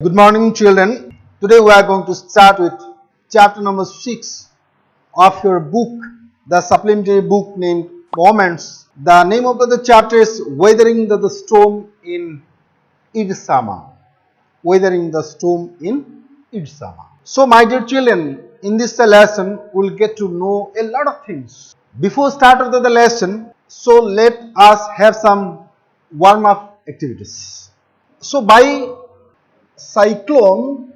Good morning, children. Today we are going to start with chapter number 6 of your book, the supplementary book named Moments. The name of the chapter is Weathering the Storm in Ersama. Weathering the Storm in Ersama. So, my dear children, in this lesson, we will get to know a lot of things. Before start of the lesson, so let us have some warm-up activities. So, by cyclone,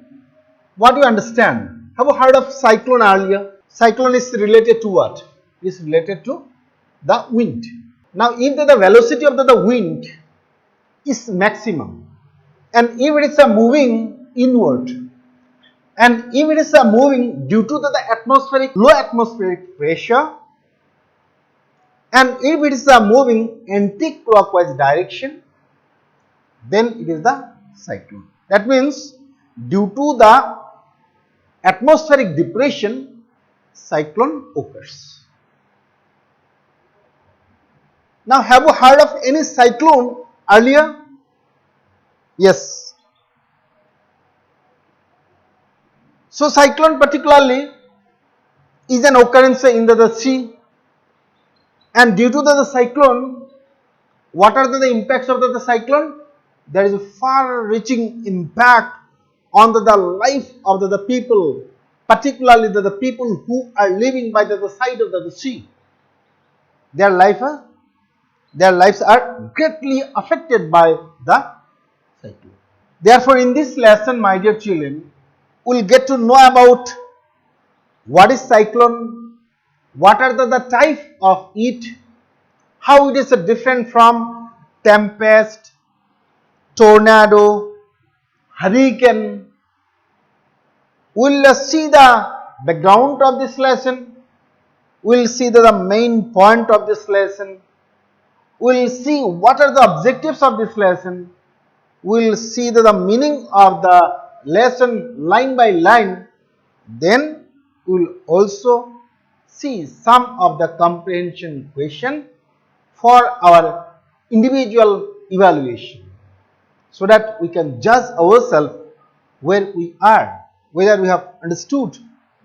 what do you understand? Have you heard of cyclone earlier? Cyclone is related to what? Is related to the wind. Now, if the velocity of the wind is maximum, and if it is moving inward, and if it is moving due to the low atmospheric pressure, and if it is moving anti-clockwise direction, then it is the cyclone. That means due to the atmospheric depression, cyclone occurs. Now, have you heard of any cyclone earlier? Yes. So, cyclone particularly is an occurrence in the sea, and due to the cyclone, what are the impacts of the cyclone? There is a far-reaching impact on the life of the people, particularly the people who are living by the side of the sea. Their lives are greatly affected by the cyclone. Therefore, in this lesson, my dear children, we will get to know about what is cyclone, what are the type of it, how it is different from tempest, tornado, hurricane. We will see the background of this lesson. We will see the main point of this lesson. We will see what are the objectives of this lesson. We will see the meaning of the lesson line by line. Then we will also see some of the comprehension question for our individual evaluation, so that we can judge ourselves where we are, whether we have understood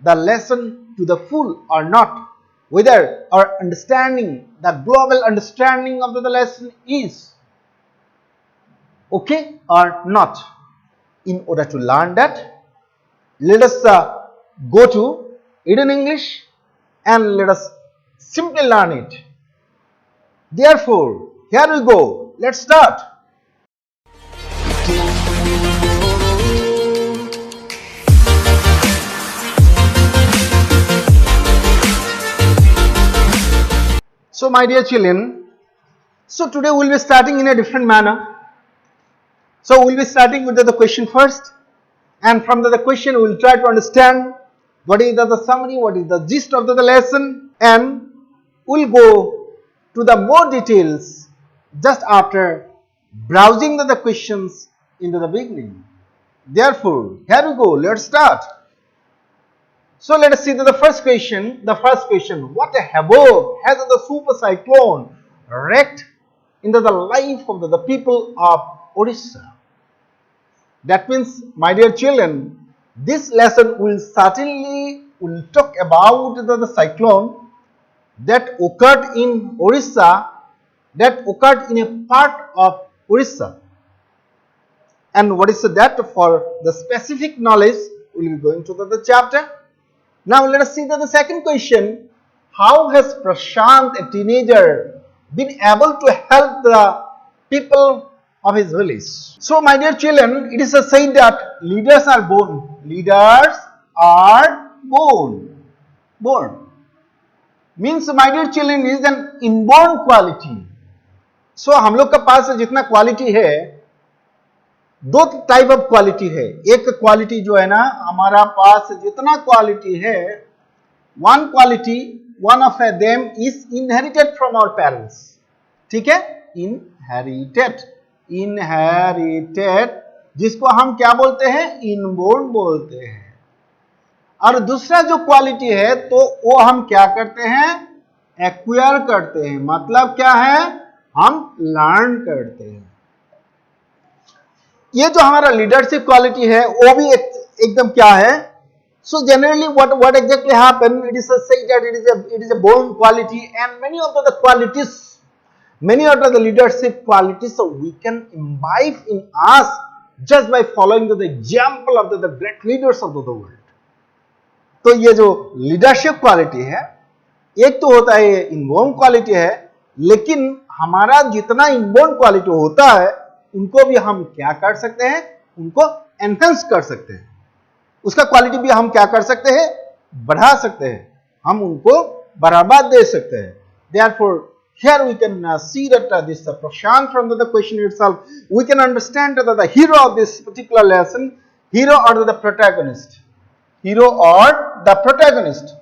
the lesson to the full or not, whether our understanding, the global understanding of the lesson is okay or not. In order to learn that, let us go to Eden English and let us simply learn it. Therefore, here we go. Let's start. So, my dear children, so today we will be starting in a different manner. So, we will be starting with the question first, and from the question we will try to understand what is the summary, what is the gist of the lesson, and we will go to the more details just after browsing the questions into the beginning. Therefore, here we go, let's start. So, let us see the first question. The first question: what a havoc has the super cyclone wreaked into the life of the people of Odisha? That means, my dear children, this lesson will certainly talk about the cyclone that occurred in Orissa, that occurred in a part of Orissa. And what is that? For the specific knowledge, we will be going to the chapter. Now, let us see the second question. How has Prashant, a teenager, been able to help the people of his village? So, my dear children, it is said that leaders are born. Leaders are born. Born means, my dear children, is an inborn quality. So, हम लोग के पास जितना quality है, दो type of quality है. एक quality जो है ना, हमारा पास जितना क्वालिटी है, one of them is inherited from our parents. ठीक है? inherited जिसको हम क्या बोलते हैं? इनबोर्न बोलते हैं. और दूसरा जो क्वालिटी है, तो वो हम क्या करते हैं? एक्वायर करते हैं. मतलब क्या है? हम लर्न करते हैं. ये जो हमारा लीडरशिप क्वालिटी है वो भी एकदम क्या है. So generally what exactly happened, it is said that it is a born quality, and many of the qualities, many of the leadership qualities, so we can imbibe in us just by following the example of the great leaders of the world. तो ये जो leadership quality है, एक तो होता है inborn quality है, लेकिन हमारा जितना इनबोर्न क्वालिटी होता है उनको भी हम क्या कर सकते हैं, उनको एनहेंस कर सकते हैं, उसका क्वालिटी भी हम क्या कर सकते हैं, बढ़ा सकते हैं, हम उनको बढ़ावा दे सकते हैं. Therefore here we can see that this Prashant, from the question itself we can understand that the hero of this particular lesson, hero or the protagonist, hero or the protagonist,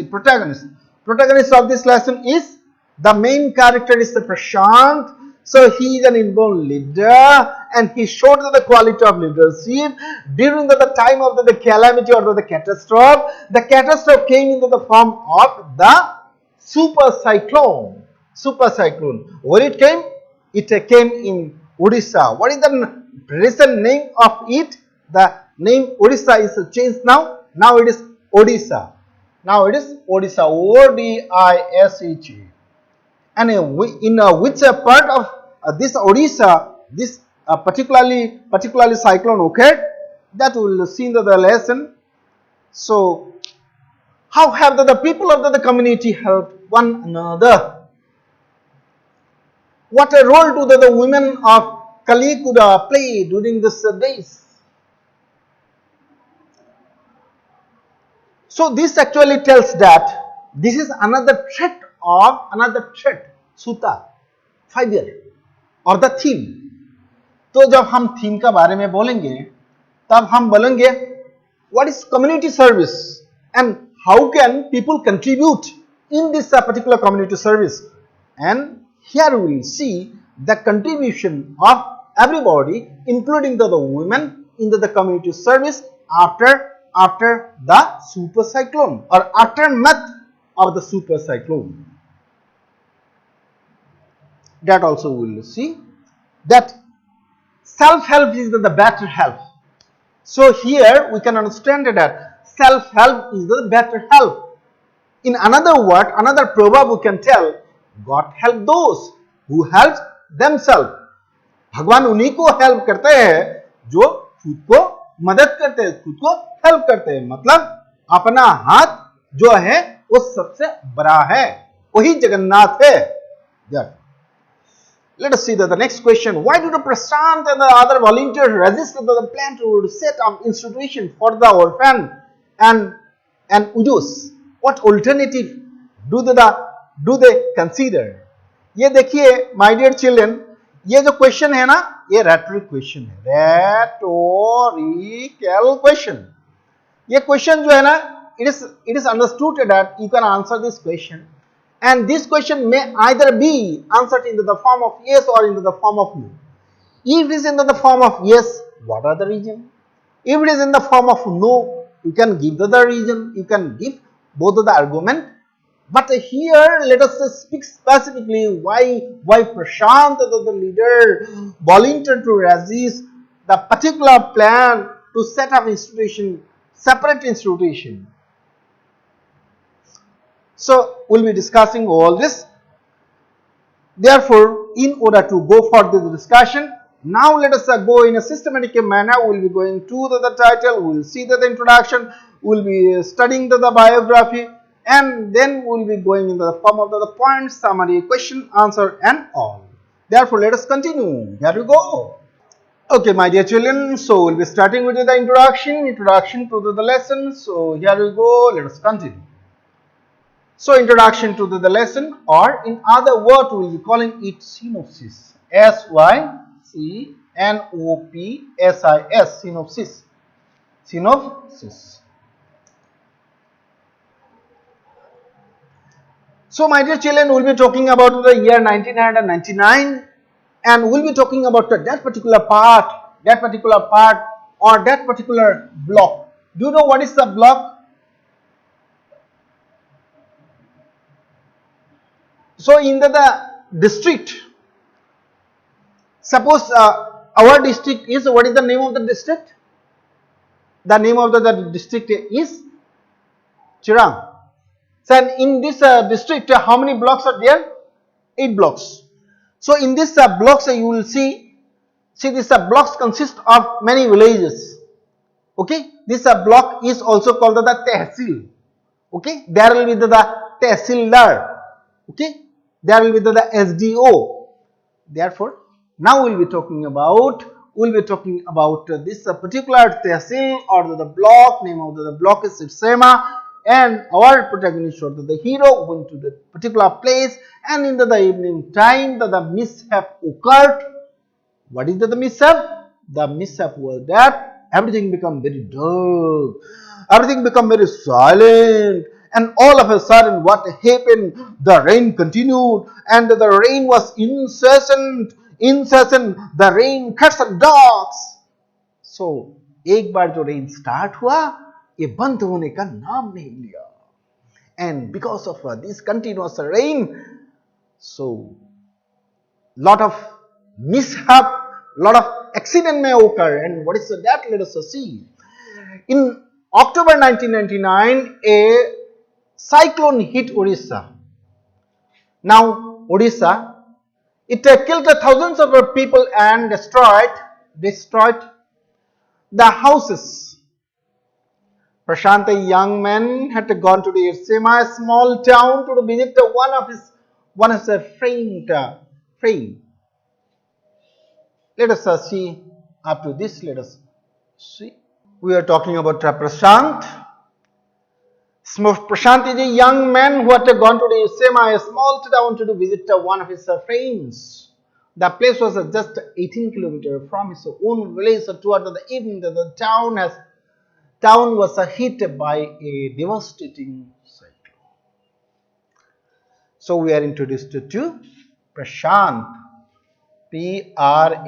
Protagonist, protagonist of this lesson is the main character is the Prashant. So he is an inborn leader, and he showed the quality of leadership during the time of the calamity or the catastrophe. The catastrophe came into the form of the super cyclone. Super cyclone. Where it came? It came in Odisha. What is the recent name of it? The name Orissa is changed now. Now it is Odisha. Now it is Odisha. Odisha. And in which part of this Odisha, this particularly cyclone occurred, that we will see in the lesson. So, how have the people of the community helped one another? What a role do the women of Kalikuda play during these days? So, this actually tells that this is another threat, सूता, fibre और the theme. तो जब हम theme का बारे में बोलेंगे तब हम बोलेंगे what is community service and how can people contribute in this particular community service. And here we will see the contribution of everybody including the women in the community service after the super cyclone और aftermath of the super cyclone. That also we will see that self-help is the better help. So here we can understand that self-help is the better help. In another word, another proverb we can tell, God help those who help themselves. भगवान उन्हीं को help करते हैं जो खुद को मदद करते हैं, खुद को हेल्प करते हैं. मतलब अपना हाथ जो है वो सबसे बड़ा है, वही जगन्नाथ है. Let us see the next question. Why do the Prashant and the other volunteers resist the plan to set up institution for the orphan and widows? What alternative do they consider? ये देखिए my dear children, ये जो question है ना, ये rhetoric question है, rhetorical question. ये question जो है ना, it is understood that you can answer this question, and this question may either be answered in the form of yes or in the form of no. If it is in the form of yes, what are the reasons? If it is in the form of no, you can give the reason, you can give both of the argument. But here let us speak specifically why Prashant, the leader, volunteered to resist the particular plan to set up institution, separate institution. So we'll be discussing all this. Therefore, in order to go for the discussion, now let us go in a systematic manner. We'll be going to the title, we'll see the introduction, we'll be studying the biography, and then we'll be going in the form of the point, summary, question, answer and all. Therefore, let us continue. Here we go. Okay, my dear children, so we'll be starting with the introduction to the lesson. So here we go, let us continue. So introduction to the lesson, or in other words, we will be calling it synopsis. S-Y-C-N-O-P-S-I-S, synopsis. Synopsis. So my dear children, we will be talking about the year 1999, and we will be talking about that particular part or that particular block. Do you know what is the block? So in the district Suppose our district is, what is the name of the district? The name of the district is Chirang. So in this district, how many blocks are there? 8 blocks. So in this blocks, you will see this blocks consist of many villages. Okay, this block is also called the tehsil. Okay, there will be the tehsildar. Okay, there will be the SDO. Therefore, now we will be talking about this particular tehsil or the block. Name of the block is Ersama, and our protagonist or the hero went to the particular place, and in the evening time the mishap occurred. What is the mishap? The mishap was that everything became very dark, everything became very silent, and all of a sudden what happened? The rain continued, and the rain was incessant. The rain cats and dogs. So एक बार जो rain start हुआ, ये बंद होने का नाम नहीं लिया. And because of this continuous rain, so lot of mishap, lot of accident may occur. And what is that? Let us see. In October 1999, a cyclone hit Orissa. Now Odisha, it killed thousands of people and destroyed the houses. Prashant, a young man, had gone to the Ersama, a small town, to visit one of his friend. Let us see up to this. Let us see. We are talking about Prashant. Prashant is a young man who had gone to the Ersama, a small town, to visit one of his friends. The place was just 18 kilometers from his own village. So toward the evening, the town was hit by a devastating cyclone. So we are introduced to Prashant. Prashant.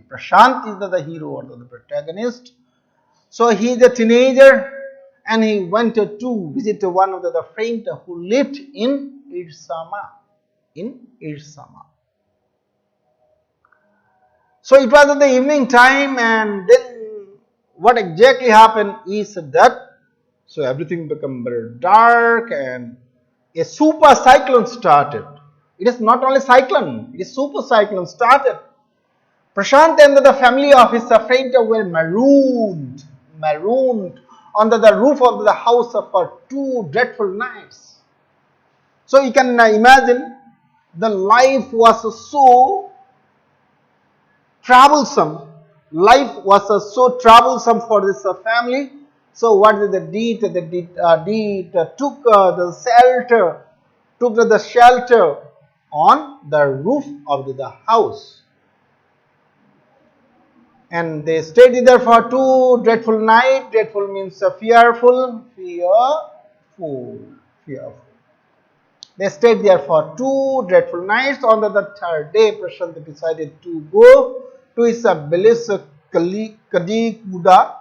Prashant is the hero or the protagonist. So he is a teenager and he went to visit one of the friends who lived in Ersama. So it was in the evening time, and then what exactly happened is that, so everything became very dark and a super cyclone started. It is not only cyclone, it is super cyclone started. Prashant and the family of his friend were marooned under the roof of the house for 2 dreadful nights. So you can imagine, the life was so troublesome. Life was so troublesome for this family. So what did they did? They took the shelter on the roof of the house, and they stayed there for 2 dreadful nights. Dreadful means fearful. They stayed there for 2 dreadful nights. On the 3rd day, Prashant decided to go to his village Kadikuda.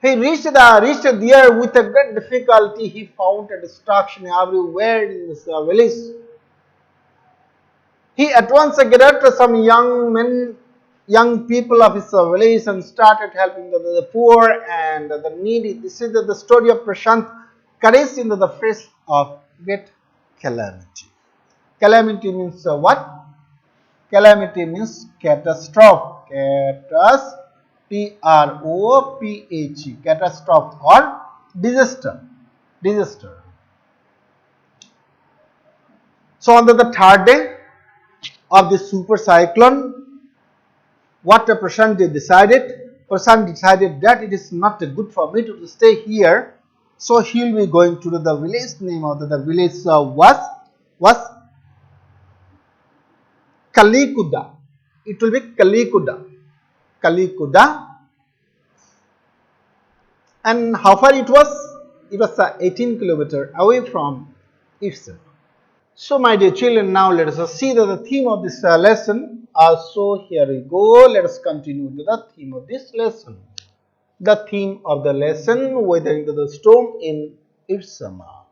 He reached there with a great difficulty. He found a destruction everywhere in this village. He at once gathered some young people of his village and started helping the poor and the needy. This is the story of Prashant, courage in the face of great calamity. Calamity means what? Calamity means catastrophe. Catastrophe. Catastrophe or disaster. So on the 3rd day of this super cyclone, what Prashant decided? Prashant decided that it is not good for me to stay here. So he will be going to the village. Name of the village was Kalikuda. It will be Kalikuda. And how far it was? It was 18 kilometers away from itself. So my dear children, now let us see the theme of this lesson. So here we go. Let us continue to the theme of this lesson. The theme of the lesson, weathering the storm in Ersama.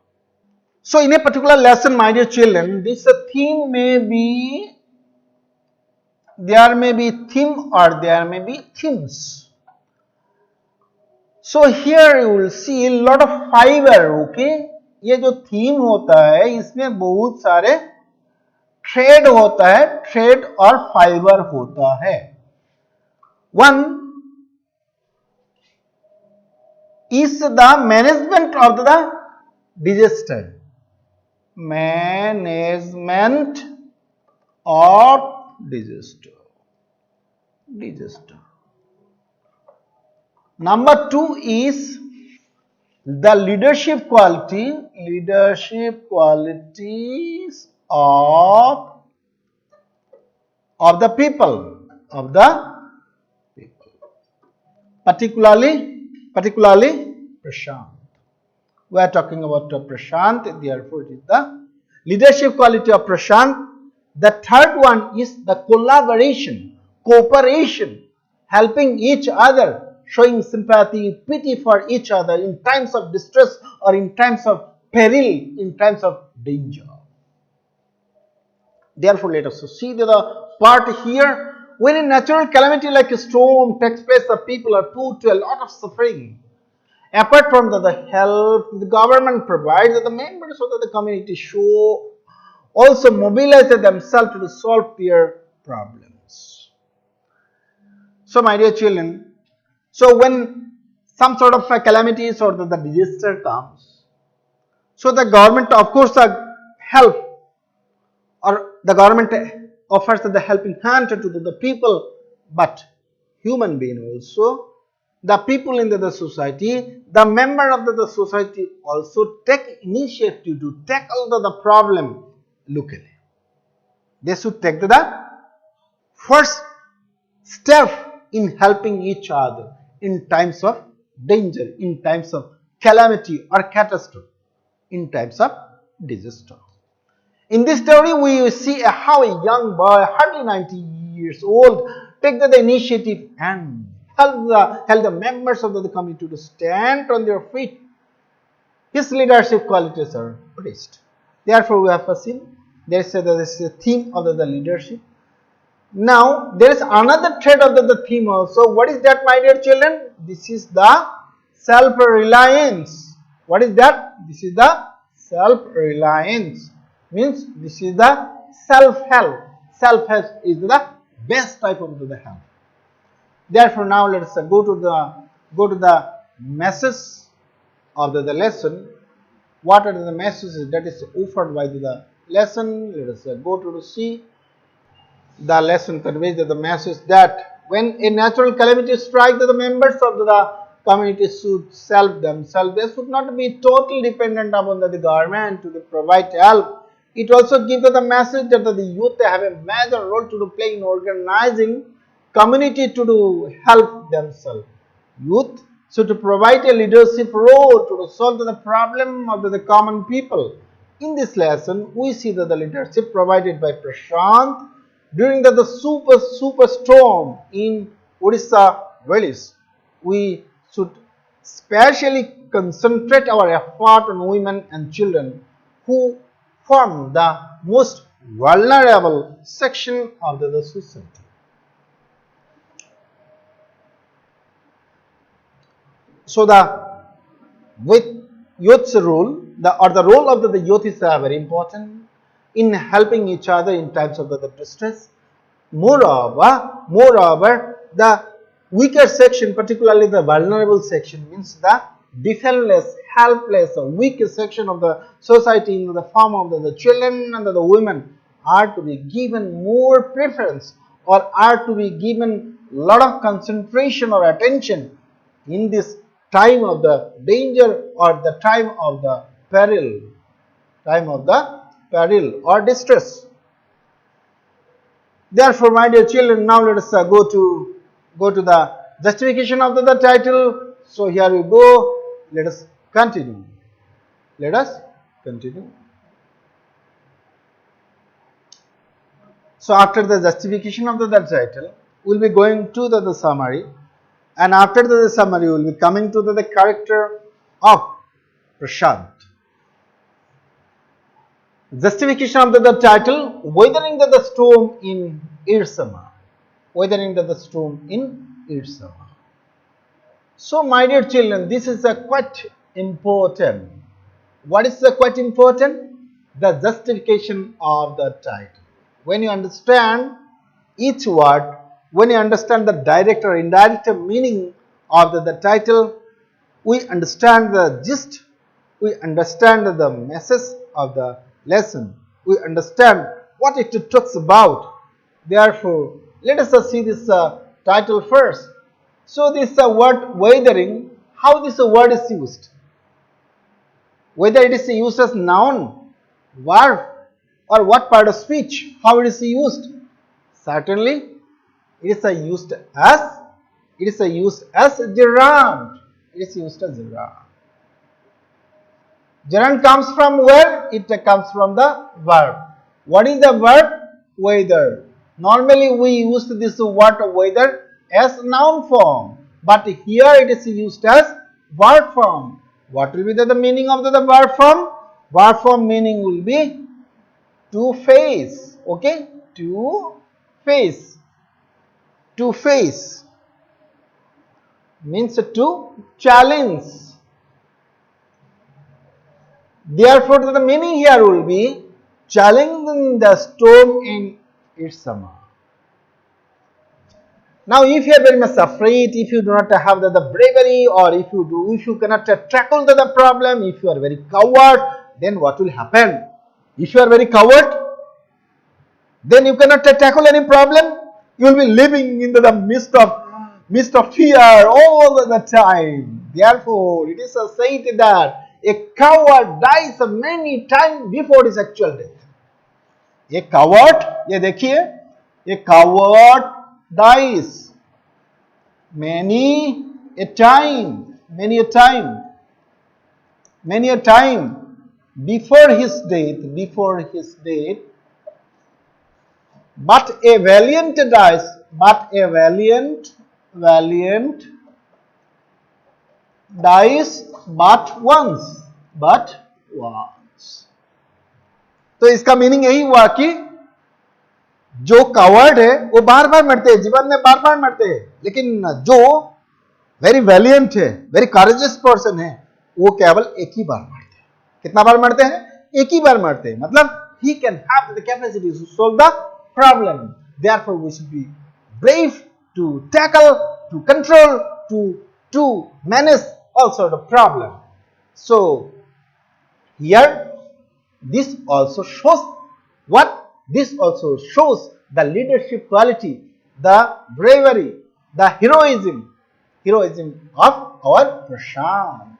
So in a particular lesson, my dear children, this theme may be, there may be theme or there may be themes. So here you will see a lot of fiber, okay? ये जो theme होता है इसमें बहुत सारे thread होता है, thread और fiber होता है. One is the management of the disaster. Management of disaster. Number two is the leadership qualities of the people, particularly Prashant. We are talking about Prashant, therefore it is the leadership quality of Prashant. The third one is the collaboration, cooperation, helping each other, showing sympathy, pity for each other in times of distress or in times of peril, in times of danger. Therefore, let us see the part here. When a natural calamity like a storm takes place, the people are put to a lot of suffering. Apart from the help the government provides, the members of the community show also mobilize themselves to solve their problems. So, my dear children, so when some sort of a calamities or the disaster comes, so the government of course help, or the government offers the helping hand to the people, but human being also, the people in the society, the member of the society also take initiative to tackle the problem locally. They should take the first step in helping each other in times of danger, in times of calamity or catastrophe, in times of disaster. In this story, we see how a young boy, hardly 19 years old, take the initiative and help the members of the community to stand on their feet. His leadership qualities are praised. Therefore, we have seen there is a theme of the leadership. Now, there is another thread of the theme also. What is that, my dear children? This is the self-reliance. What is that? This is the self-reliance. Means this is the self-help. Self-help is the best type of the help. Therefore, now let us go to the message of the lesson. What are the messages that is offered by the lesson? Let us go to see. The lesson conveys the message that when a natural calamity strikes, the members of the community should help themselves. They should not be totally dependent upon the government to provide help. It also gives the message that the youth have a major role to play in organizing community to help themselves. Youth should provide a leadership role to solve the problem of the common people. In this lesson, we see that the leadership provided by Prashant during the super storm in Odisha village. We should specially concentrate our effort on women and children who form the most vulnerable section of the society. So with youth's role, the role of the youth is very important in helping each other in times of the distress. Moreover, the weaker section, particularly the vulnerable section, means the defenseless, helpless, weak section of the society in the form of the children and the women are to be given more preference or are to be given a lot of concentration or attention in this time of the danger or the time of the peril or distress. Therefore, my dear children, now let us go to the justification of the title. So here we go. Let us continue. So after the justification of the title, we will be going to the summary, and after the summary, we will be coming to the character of Prashant. Justification of the title, Weathering the Storm in Ersama. Weathering the storm in Ersama. So my dear children, this is a quite important. What is quite important? The justification of the title. When you understand each word, when you understand the direct or indirect meaning of the title, we understand the gist, we understand the message of the lesson, we understand what it talks about. Therefore, let us see this title first. So this word weathering, how this word is used? Whether it is used as noun, verb, or what part of speech, how it is used? Certainly, it is used as gerund. It is used as gerund. Gerund comes from where? It comes from the verb. What is the verb? Weather. Normally we use this word weather as noun form, but here it is used as verb form. What will be the meaning of the verb form? Verb form meaning will be to face. Okay? To face. To face means to challenge. Therefore, the meaning here will be challenging the storm in Ersama. Now, if you are very much afraid, if you do not have the bravery, or if you cannot tackle the problem, if you are very coward, then what will happen? If you are very coward, then you cannot tackle any problem. You will be living in the midst of fear all the time. Therefore, it is said that a coward dies many times before his actual death. A coward, ये देखिए, a coward dies many a time before his death, but a valiant dies, dies but once. तो इसका meaning यही हुआ कि जो coward है वो बार बार मरते हैं, जीवन में बार बार मरते हैं, लेकिन जो वेरी वैलियंट है, वेरी करेजियस पर्सन है, वो केवल एक ही बार मरते हैं. कितना बार मरते हैं? एक ही बार मरते हैं. मतलब he can have the capacity to solve the problem. Therefore we should be brave to tackle, to control, to manage also the problem. So here this also shows what? This also shows the leadership quality, the bravery, the heroism of our Prashant.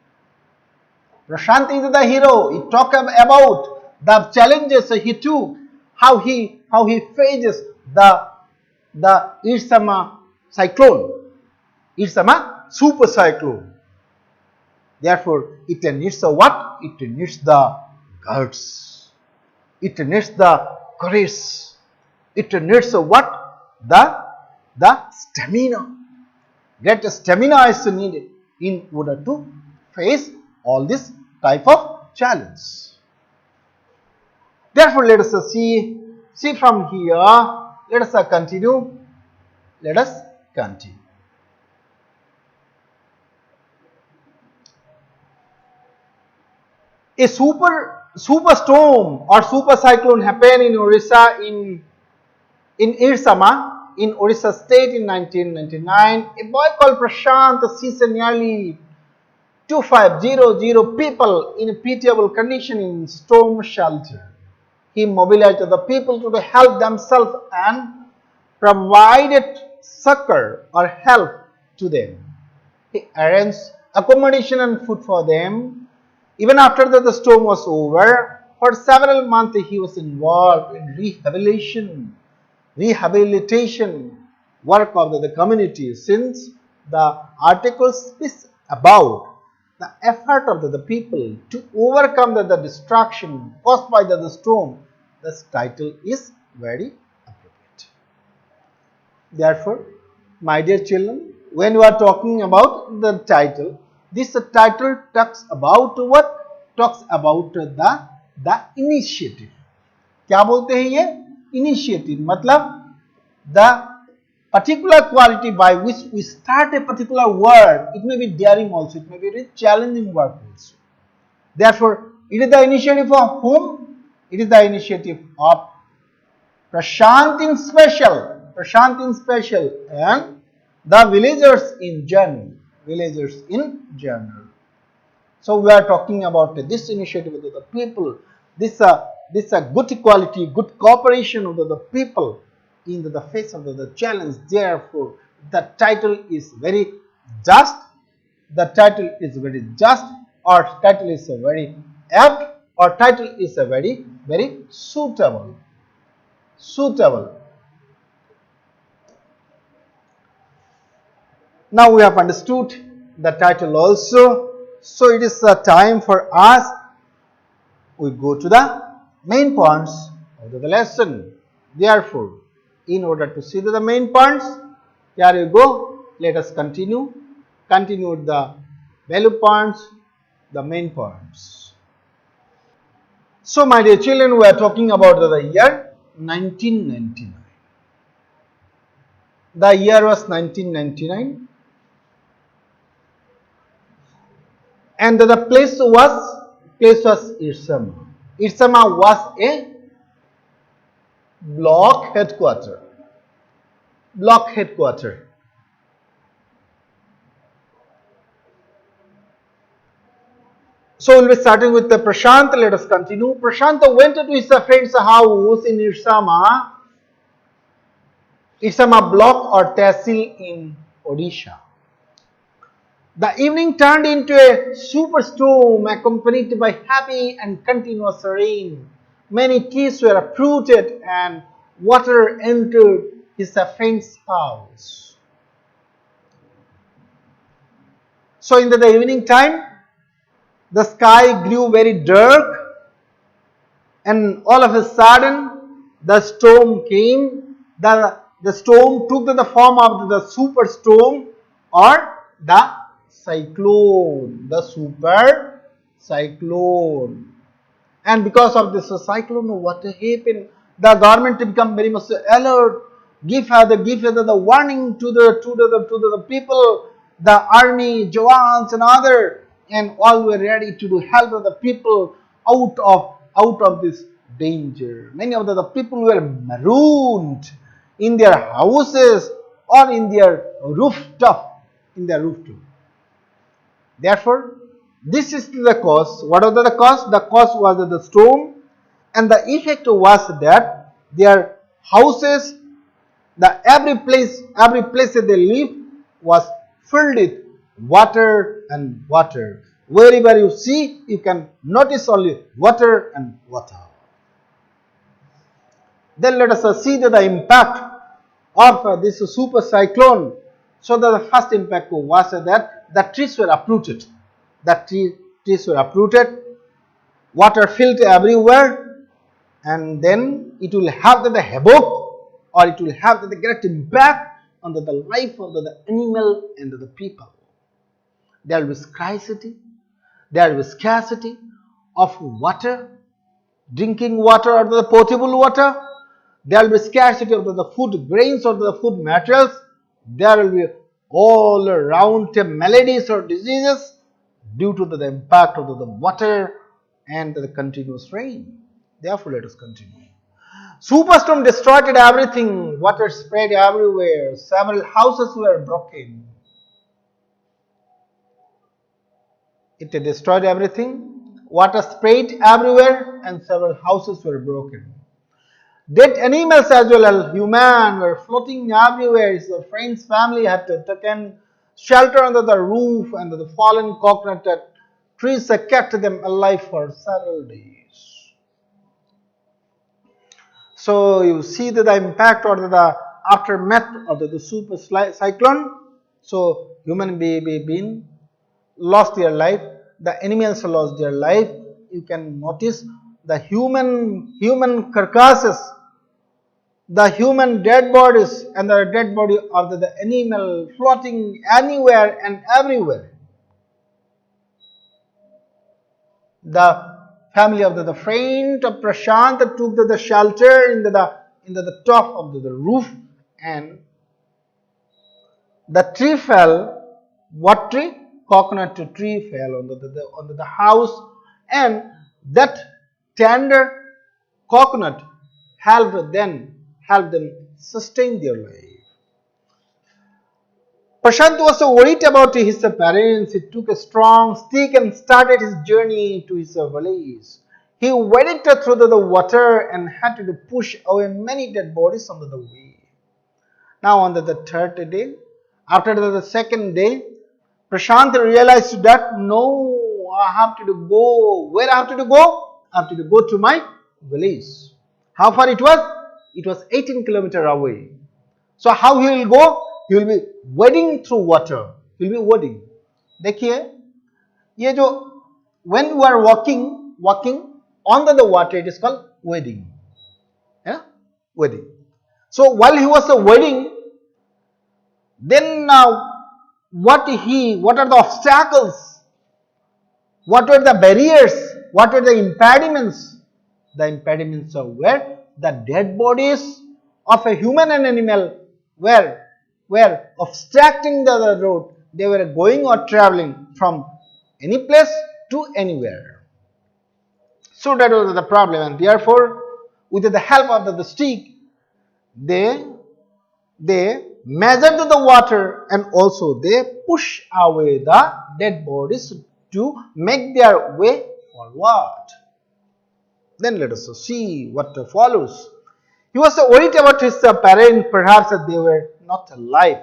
Prashant is the hero. He talked about the challenges he took, how he faces the Ersama cyclone, Ersama super cyclone. Therefore, it needs the what? It needs the guts. It needs the courage. It needs the what? The stamina. Great stamina is needed in order to face all this type of challenge. Therefore, let us see from here. Let us continue. A super storm or super cyclone happened in Orissa in Ersama in Orissa state in 1999. A boy called Prashant sees nearly 2500 people in a pitiable condition in storm shelter. He mobilized the people to help themselves and provided succor or help to them. He arranged accommodation and food for them. Even after the storm was over, for several months he was involved in rehabilitation work of the community, since the article speaks about the effort of the people to overcome the destruction caused by the storm. This title is very appropriate. Therefore, my dear children, when you are talking about the title, this title talks about what? Talks about the initiative. क्या बोलते हैं ये? Initiative, मतलब the particular quality by which we start a particular work. It may be daring also, it may be very challenging work also. Therefore, it is the initiative of whom? It is the initiative of Prashant in special, and the villagers in general. So we are talking about this initiative of the people. This good equality, good cooperation of the people in the face of the challenge. Therefore, the title is very just. Or title is a very apt, or title is a very suitable. Now we have understood the title also. So it is a time for us. We go to the main points of the lesson. Therefore, in order to see the main points, here you go. Let us continue with the value points, the main points. So my dear children, we are talking about the year 1999. The year was 1999, and the place was Ersama. Ersama was a block headquarter. So we'll be starting with the Prashant. Let us continue. Prashant went to his friend's house in Ersama block or tehsil in Odisha. The evening turned into a superstorm accompanied by heavy and continuous rain. Many trees were uprooted and water entered his friend's house. So in the evening time, the sky grew very dark, and all of a sudden the storm came. The storm took the form of the superstorm or the cyclone, the super cyclone. And because of this cyclone, what happened? The government become very much alert, give the warning to the people, the army, jawans and other, and all were ready to help the people out of this danger. Many of the people were marooned in their houses or in their rooftop. Therefore, this is the cause. What was the cause? The cause was the storm, and the effect was that their houses, every place that they lived was filled with water and water. Wherever you see, you can notice only water and water. Then let us see the impact of this super cyclone. So the first impact was that the trees were uprooted. Water filled everywhere, and then it will have the havoc, or it will have the great impact on the life of the animal and the people. There will be scarcity of water, drinking water or the potable water. There will be scarcity of the food grains or the food materials. There will be all around maladies or diseases due to the impact of the water and the continuous rain. Therefore, let us continue. Superstorm destroyed everything. Water spread everywhere. Several houses were broken. It destroyed everything. Water spread everywhere, and several houses were broken. Dead animals as well as human were floating everywhere. His friend's family had taken shelter under the roof, and the fallen coconut trees kept them alive for several days. So you see the impact or the aftermath of the super cyclone. So human being lost their life, the animals lost their life. You can notice the human carcasses, the human dead bodies and the dead body of the animal floating anywhere and everywhere. The family of the friend of Prashant took the shelter in the top of the roof, and the tree fell. What tree? Coconut tree fell on the house, and that tender coconut helped them sustain their life. Prashant was so worried about his parents. He took a strong stick and started his journey to his village. He waded through the water and had to push away many dead bodies on the way. Now on the third day, after the second day, Prashant realized that no, I have to go. Where I have to go? I have to go to my village. How far it was? It was 18 kilometers away. So how he will go? He will be wading through water. He will be wading. देखिए, ये जो when you are walking on the water, it is called wading. Yeah, wading. So while he was wading, then what are the obstacles? What were the barriers? What were the impediments? The impediments were the dead bodies of a human and animal were obstructing the road. They were going or traveling from any place to anywhere. So that was the problem, and therefore, with the help of the stick, they measured the water, and also they push away the dead bodies to make their way forward. Then let us see what follows. He was worried about his parents, perhaps that they were not alive.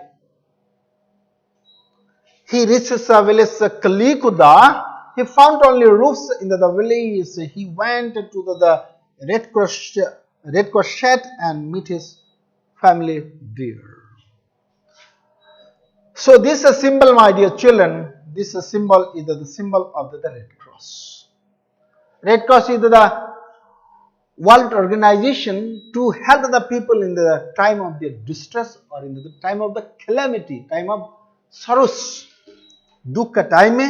He reached his village Kalikuda. He found only roofs in the village. He went to the Red Cross shed and met his family there. So this symbol, my dear children, this symbol is the symbol of the Red Cross. Red Cross is the world organization to help the people in the time of their distress or in the time of the calamity, time of sorrows. दुख का time में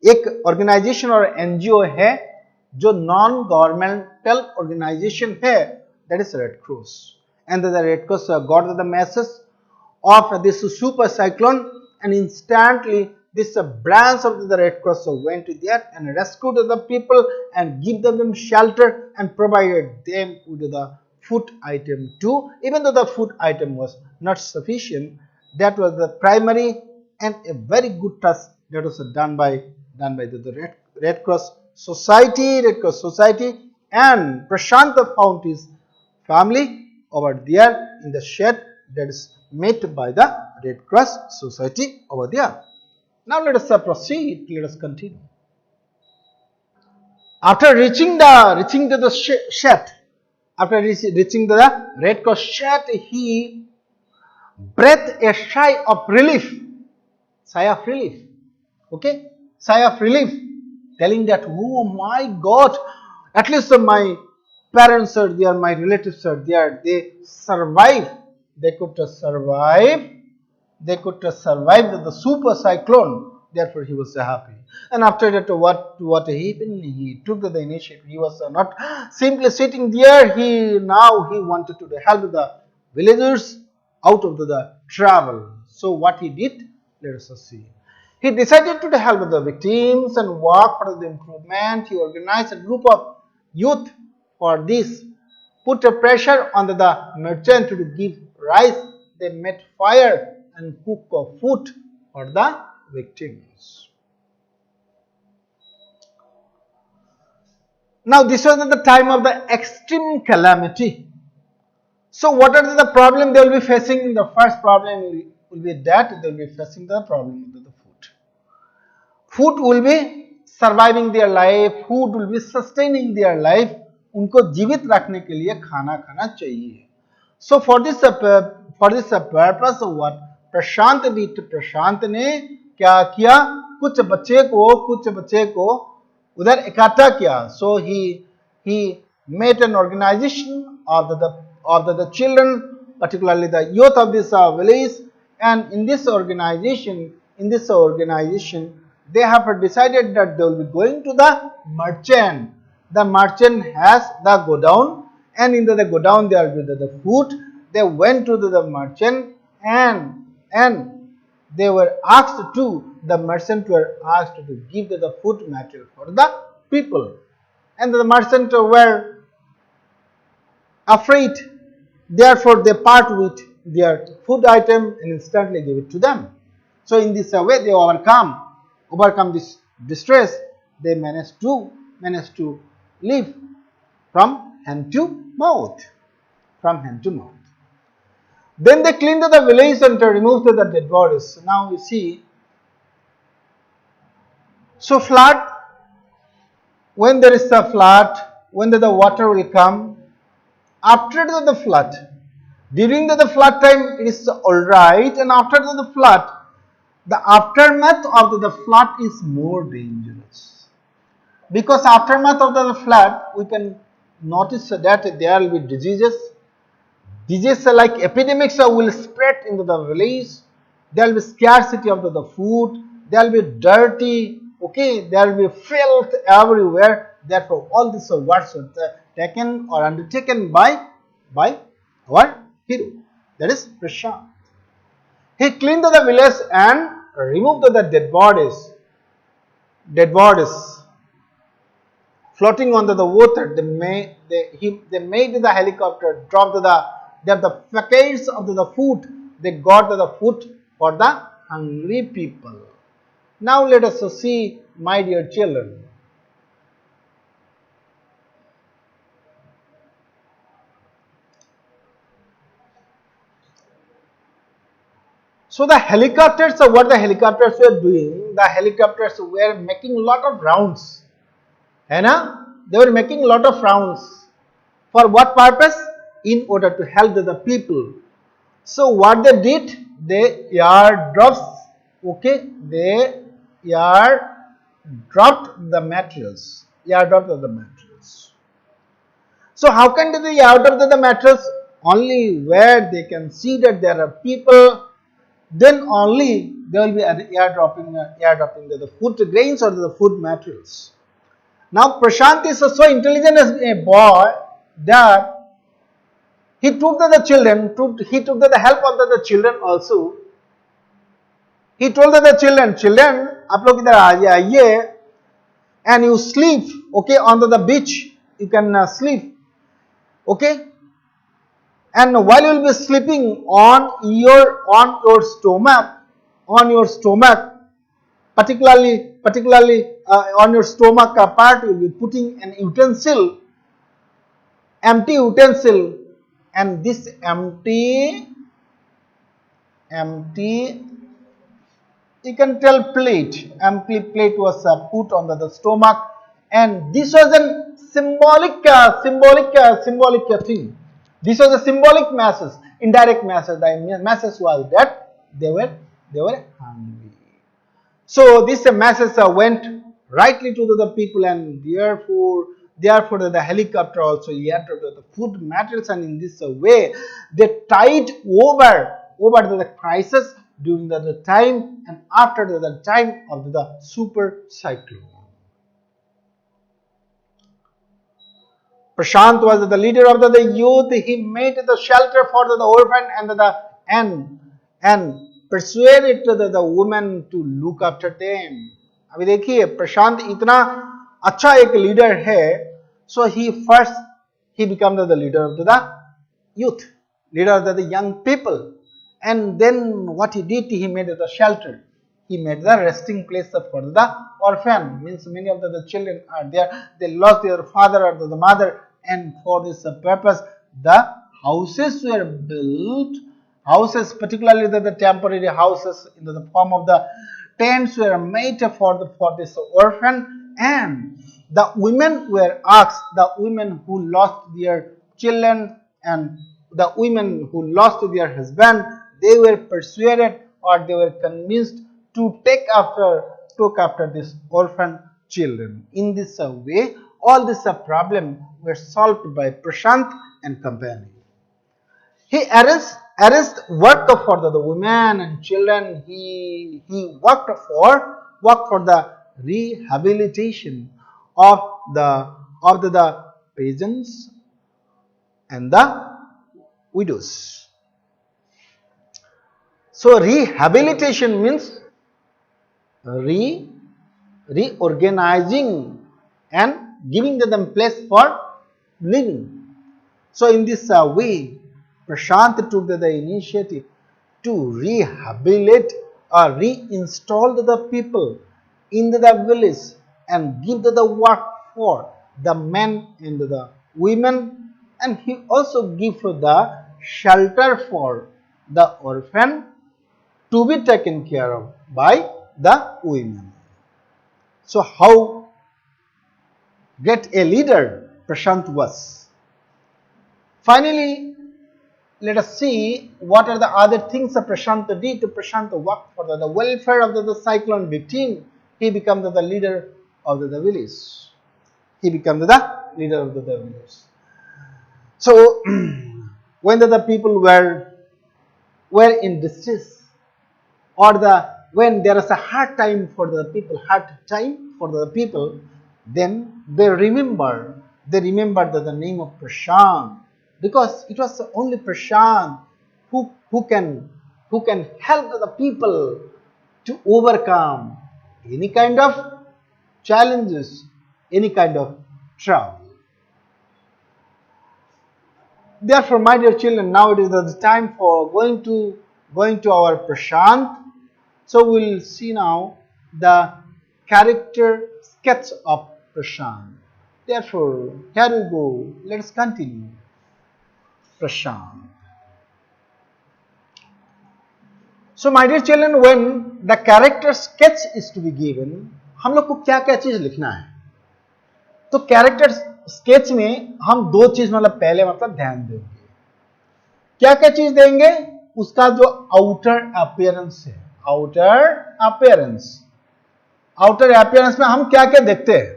एक organisation और NGO है जो non governmental organisation है, that is red cross. And the red cross got the message of this super cyclone, and instantly this branch of the Red Cross went there and rescued the people and give them shelter and provided them with the food item too. Even though the food item was not sufficient, that was the primary and a very good task that was done by the Red Cross Society. And Prashant found his family over there in the shed that is made by the Red Cross Society over there. Now let us proceed. Let us continue. After reaching to the shed, after reaching the Red Cross shed, he breathed a sigh of relief. Okay, sigh of relief, telling that, oh my God, at least my parents are there, my relatives are there, they survived. They could survive the super cyclone. Therefore, he was happy. And after that, what happened? He took the initiative. He was not simply sitting there. He wanted to help the villagers out of the travel. So what he did? Let us see. He decided to help the victims and work for the improvement. He organized a group of youth for this. Put a pressure on the merchant to give rice. They made fire and cook food for the victims. Now this was at the time of the extreme calamity. So what are the problems they will be facing? The first problem will be that they will be facing the problem of the food. Food will be surviving their life. Food will be sustaining their life. उनको जीवित रखने के लिए खाना खाना चाहिए. So for this purpose, what प्रशांत ने क्या किया? कुछ बच्चे को उधर इकट्ठा किया. So he made an organization of the children, particularly the youth of this village, and in this organization they have decided that they will be going to the merchant the merchant has the godown, and in the godown there will be the food. They went to the merchant, and they were asked to, the merchant were asked to give the food material for the people, and the merchant were afraid. Therefore, they part with their food item and instantly give it to them. So, in this way, they overcome this distress. They managed to live from hand to mouth, from hand to mouth. Then they cleaned the village and removed the dead bodies. Now you see, so flood, when there is a flood, when the water will come, after the flood, during the flood time it is alright, and after the flood, the aftermath of the flood is more dangerous. Because aftermath of the flood, we can notice that there will be diseases. Diseases like epidemics will spread into the village. There will be scarcity of the food. There will be dirty. Okay, there will be filth everywhere. Therefore, all these works were taken or undertaken by our hero, that is Prashant. He cleaned the village and removed the dead bodies floating on the water. They made the helicopter drop the packets of the food. They got the food for the hungry people. Now let us see, my dear children. So the helicopters, what the helicopters were doing, the helicopters were making a lot of rounds. They were making a lot of rounds. For what purpose? In order to help the people. So what they did, they airdropped the materials. So how can they airdrop the materials? Only where they can see that there are people, then only they will be airdropping the food grains or the food materials. Now Prashant is so intelligent as a boy that he took the children, he took the help of the children also. He told the children, आप लोग इधर आइए, and you sleep, okay, on the beach. You can sleep, okay. And while you will be sleeping on your stomach, particularly on your stomach part, you will be putting an utensil, empty utensil, and this empty, you can tell plate, empty plate was put on the stomach, and this was a symbolic thing. This was a symbolic message, indirect message. The message was that they were hungry. So this message went rightly to the people, and therefore the helicopter also entered the food materials, and in this way they tide over the crisis during the time and after the time of the super cyclone. Prashant was the leader of the youth. He made the shelter for the orphan and persuaded the women to look after them. अभी देखिए प्रशांत इतना अच्छा एक leader है. So he became the leader of the youth, leader of the young people, and then what he did, he made the shelter. He made the resting place for the orphan. Means many of the children are there. They lost their father or the mother, and for this purpose, the houses were built. Houses, particularly the temporary houses in the form of the tents, were made for this orphan, and the women were asked. The women who lost their children and the women who lost their husband, they were persuaded or they were convinced to take after this orphan children. In this way, all this problem were solved by Prashant and company. He arranged work for the women and children. He worked for the rehabilitation of of the peasants and the widows. So rehabilitation means reorganizing and giving them place for living. So in this way, Prashant took the initiative to rehabilitate or reinstall the people in the village and give the work for the men and the women, and he also give the shelter for the orphan to be taken care of by the women. So how great a leader Prashant was. Finally, let us see what are the other things that Prashant did. Prashant worked for the welfare of the cyclone victim. He became the leader of the village. He became the leader of the village. So when the people were in distress, or when there is a hard time for the people, then they remember the name of Prashant, because it was only Prashant who can help the people to overcome any kind of challenges, any kind of trouble. Therefore, my dear children, now it is the time for going to our Prashant. So we will see now the character sketch of Prashant. Therefore, here we go. Let us continue. Prashant. So my dear children, when the character sketch is to be given, हम लोग को क्या क्या चीज लिखना है? तो character sketch में हम दो चीज पहले ध्यान देंगे. क्या क्या चीज देंगे? उसका जो आउटर अपीयरेंस है, आउटर अपीयरेंस में हम क्या क्या देखते हैं,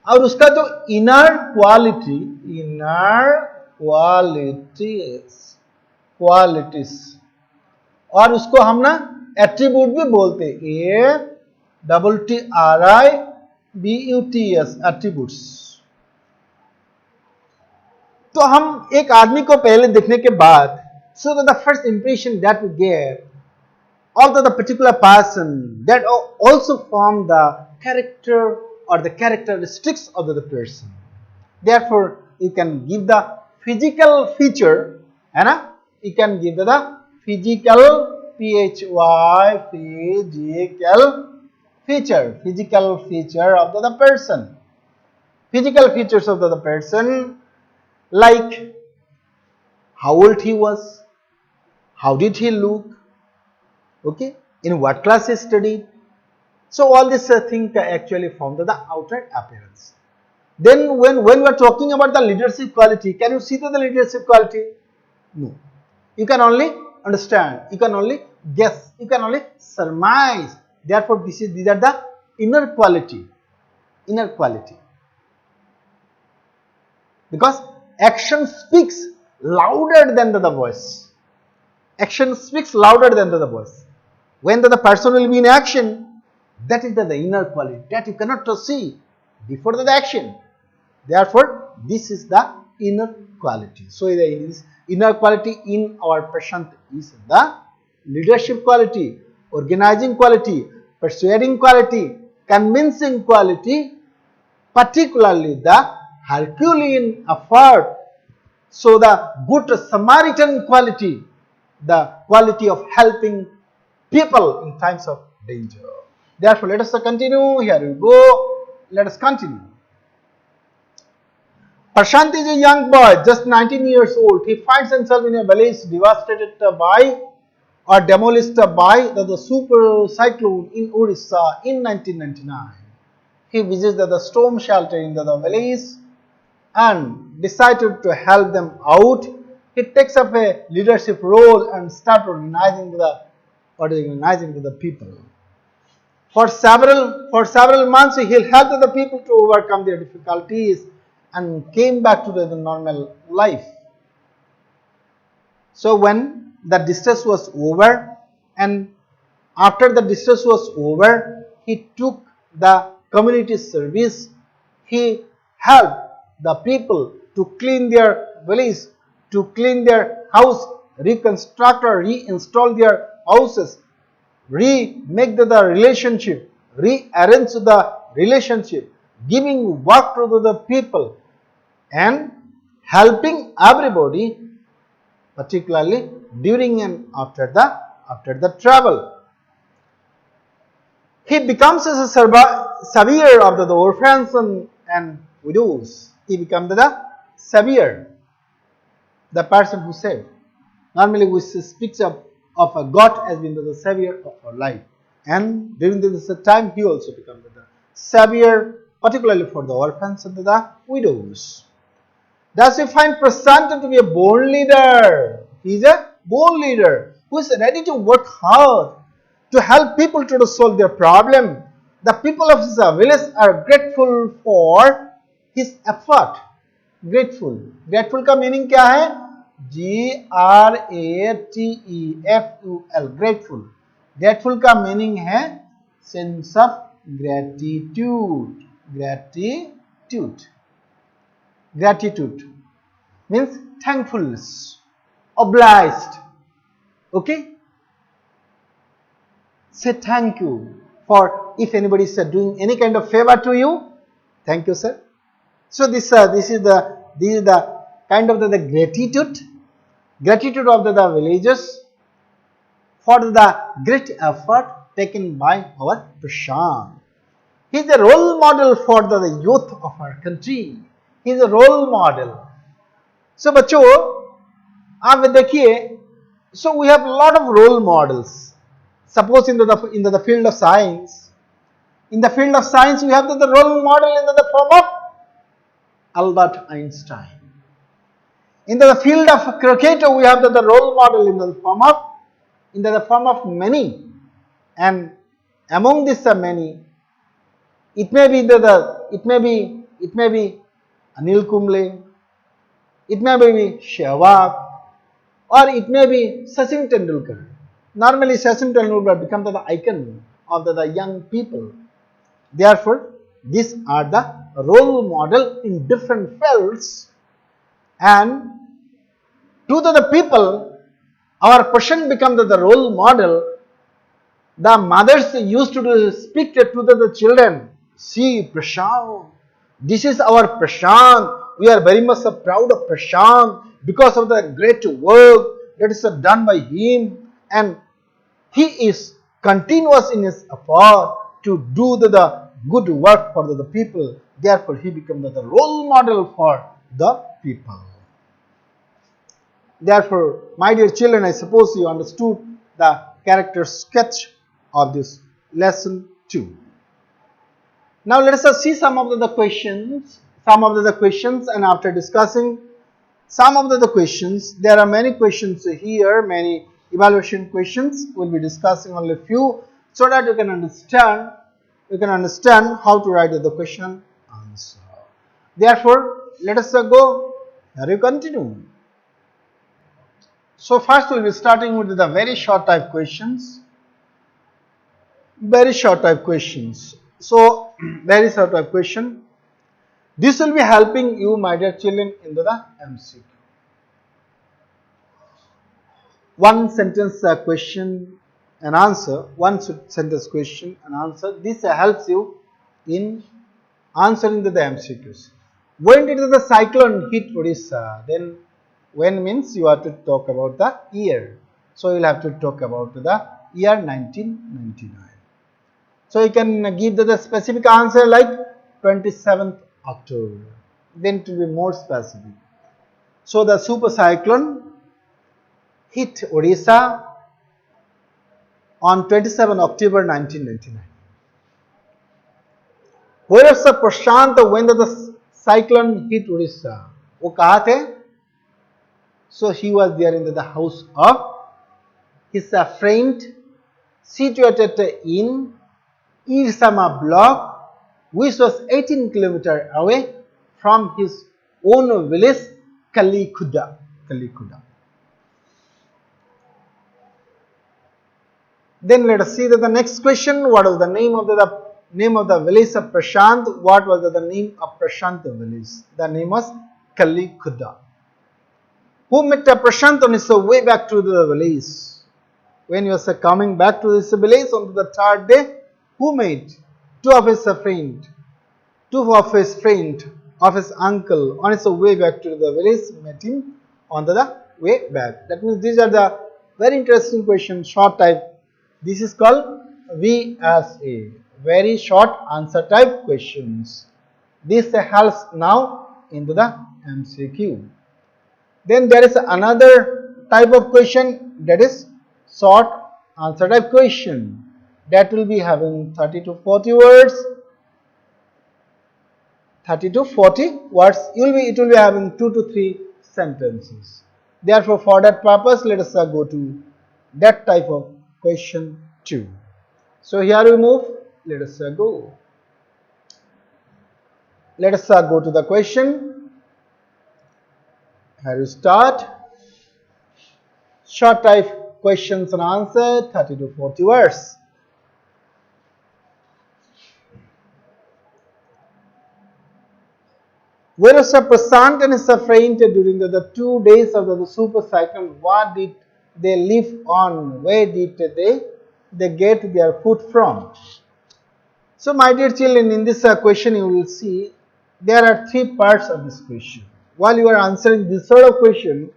और उसका जो इनर क्वालिटीज, और उसको हम एट्रीब्यूट भी बोलते हैं, ATTRIBUTS, एट्रीब्यूट्स. तो हम एक आदमी को पहले देखने के बाद, so that the first impression that we get of the particular person, that also form the character or the characteristics of the person. Therefore, you can give the physical feature, you can give the physical physical feature of the person. Physical features of the person, like how old he was, how did he look, okay, in what class he studied. So all these things actually form the outer appearance. Then when we are talking about the leadership quality, can you see the leadership quality? No. You can only understand, you can only guess, you can only surmise. Therefore, these are the inner quality. Because action speaks louder than the voice. Action speaks louder than the voice. When the person will be in action, that is the inner quality that you cannot see before the action. Therefore, this is the inner quality. So, the inner quality in our Prashant is the leadership quality, organizing quality, persuading quality, convincing quality, particularly the Herculean effort. So, the good Samaritan quality, the quality of helping people in times of danger. Therefore, let us continue. Here we go. Let us continue. Prashant is a young boy, just 19 years old. He finds himself in a village devastated by or demolished by the super cyclone in Odisha in 1999. He visits the storm shelter in the village and decided to help them out. He takes up a leadership role and starts organizing the people. For several months, he helped the people to overcome their difficulties and came back to the normal life. So when the distress was over, and after the distress was over, he took the community service. He help the people to clean their village, to clean their house, reconstruct or reinstall their houses, remake the relationship, rearrange the relationship, giving work to the people and helping everybody, particularly during and after the travel. He becomes a savior of the orphans and widows. He becomes the savior, the person who saved. Normally we speak of a God as being the savior of our life. And during this time he also becomes the savior, particularly for the orphans and the widows. Thus we find Prashant to be a bold leader. He is a bold leader who is ready to work hard to help people to solve their problem. The people of his village are grateful for his effort. Grateful. Grateful का meaning क्या है? G-R-A-T-E-F-U-L. Grateful. Grateful का meaning है sense of gratitude. Gratitude. Gratitude means thankfulness, obliged. Okay? Say thank you for if anybody is doing any kind of favor to you. Thank you, sir. So this is the kind of the gratitude of the villagers for the great effort taken by our Prashant. He is a role model for the youth of our country. He is a role model. So बच्चों आप देखिए, so we have a lot of role models. Suppose in the field of science, we have the role model in the form of Albert Einstein. In the field of cricket, we have the role model in the form of many, and among these many, it may be Anil Kumble, it may be Sehwag, or it may be Sachin Tendulkar. Normally Sachin Tendulkar becomes the icon of the young people. Therefore, these are the role model in different fields, and to the people, our Prashant becomes the role model. The mothers used to speak to the children, see Prashant, this is our Prashant, we are very much proud of Prashant because of the great work that is done by him, and he is continuous in his effort to do the good work for the people. Therefore, he becomes the role model for the people. Therefore, my dear children, I suppose you understood the character sketch of this lesson 2. Now let us see some of the questions. And after discussing some of the questions, there are many questions here, many evaluation questions. We'll be discussing only a few so that you can understand how to write the question answer. Therefore, let us go. Here we continue. So first we'll be starting with the very short type questions. So very short type question. This will be helping you, my dear children, in the MCQ. One sentence question and answer. This helps you in answering the MCQs. When did the cyclone hit Odisha? Then when means you have to talk about the year. So you will have to talk about the year 1999. So you can give the specific answer like 27th October. Then it will be more specific. So the super cyclone hit Orissa on 27 October 1999. Where was Prashant when the cyclone hit Orissa? वो कहाँ थे? So he was there in the house of his friend situated in Ersama block, which was 18 kilometers away from his own village Kalikuda. Then let us see the next question. What is the name of the name of the village of Prashant. What was the name of Prashant village? The name was Kalikuda. Who met Prashant on his way back to the village? When he was coming back to this village on the third day, who met? Two of his friend of his uncle on his way back to the village met him on the way back. That means these are the very interesting questions, short type. This is called VSA, very short answer type questions. This helps now into the MCQ. Then there is another type of question, that is short answer type question, that will be having 30 to 40 words. 30 to 40 words. It will be having 2 to 3 sentences. Therefore, for that purpose, let us go to that type of question too. So here we move. Let us go. Let us go to the question. Here you start. Short type questions and answer, 30 to 40 words. Where was Prashant and his friend during the 2 days of the super cyclone? What did they live on? Where did they get their food from? So my dear children, in this question you will see there are 3 parts of this question. While you are answering this sort of question,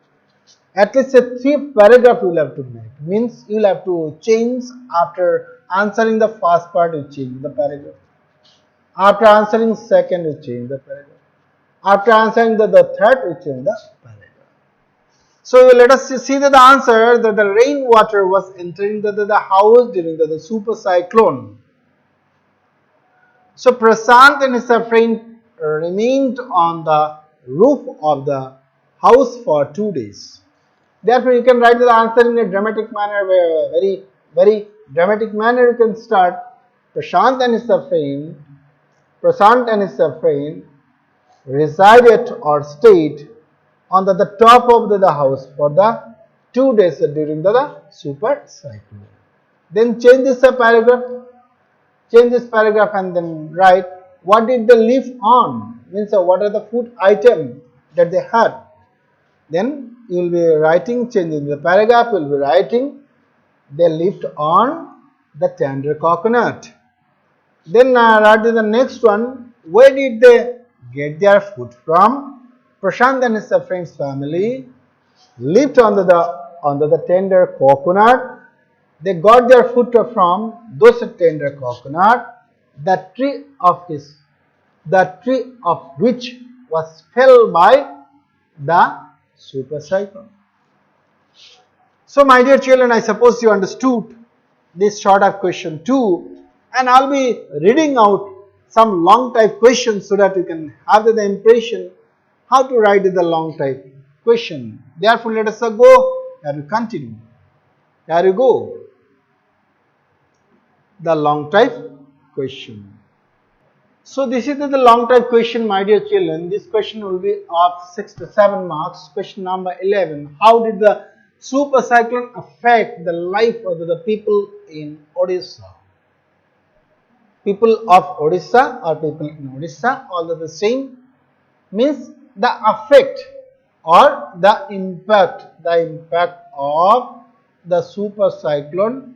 at least a 3 paragraph you will have to make. Means you will have to change after answering the first part, you change the paragraph. After answering second, you change the paragraph. After answering the third, you change the paragraph. So let us see the answer, that the rainwater was entering the house during the super cyclone. So Prashant and his friend remained on the roof of the house for 2 days. Therefore, you can write the answer in a dramatic manner, very dramatic manner. You can start. Prashant and his friend resided or stayed on the top of the house for the 2 days during the super cyclone. Then change this paragraph. Change this paragraph and then write what did they live on. Means what are the food items that they had. Then you will be writing, changing the paragraph, you will be writing they lived on the tender coconut. Then write the next one, where did they get their food from? Prashant and his friend's family lived under the tender coconut. They got their food from those tender coconut, the tree of which was felled by the super cyclone. So my dear children, I suppose you understood this short of question 2, and I'll be reading out some long type questions so that you can have the impression how to write the long type question. Therefore, let us go. Here we continue. Here you go. The long type question. So this is the long type question, my dear children. This question will be of 6 to 7 marks. Question number 11. How did the super cyclone affect the life of the people in Odisha? People of Odisha or people in Odisha, all are the same. Means the effect or the impact of the super cyclone.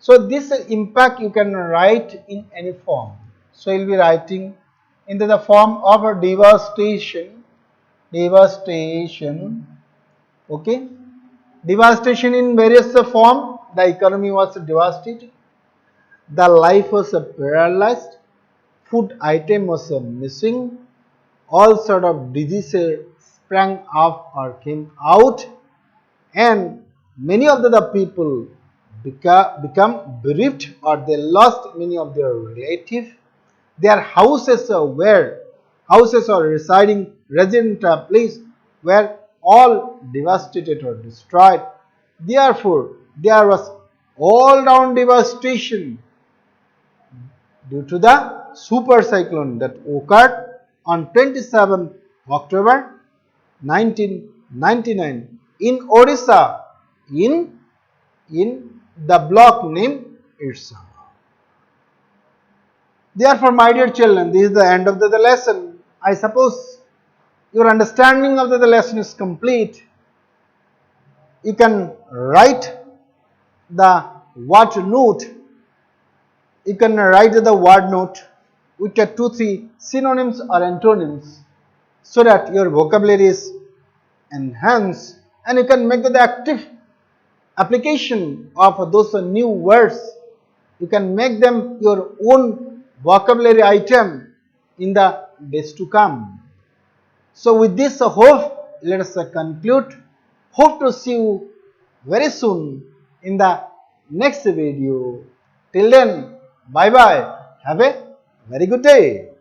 So this impact you can write in any form. So you will be writing into the form of a devastation. Okay. Devastation in various form. The economy was devastated. The life was paralyzed. Food item was missing. All sort of diseases sprang up or came out, and many of the people become bereaved, or they lost many of their relatives. Their houses or resident place were all devastated or destroyed. Therefore, there was all round devastation due to the super cyclone that occurred on 27 October 1999 in Odisha, in the block named Ersama. Therefore, my dear children, this is the end of the lesson. I suppose your understanding of the lesson is complete. You can write the word note. You can write the word note with 2-3 synonyms or antonyms so that your vocabulary is enhanced, and you can make the active application of those new words. You can make them your own vocabulary item in the days to come. So with this hope, let us conclude. Hope to see you very soon in the next video. Till then, bye bye. Have a very good day.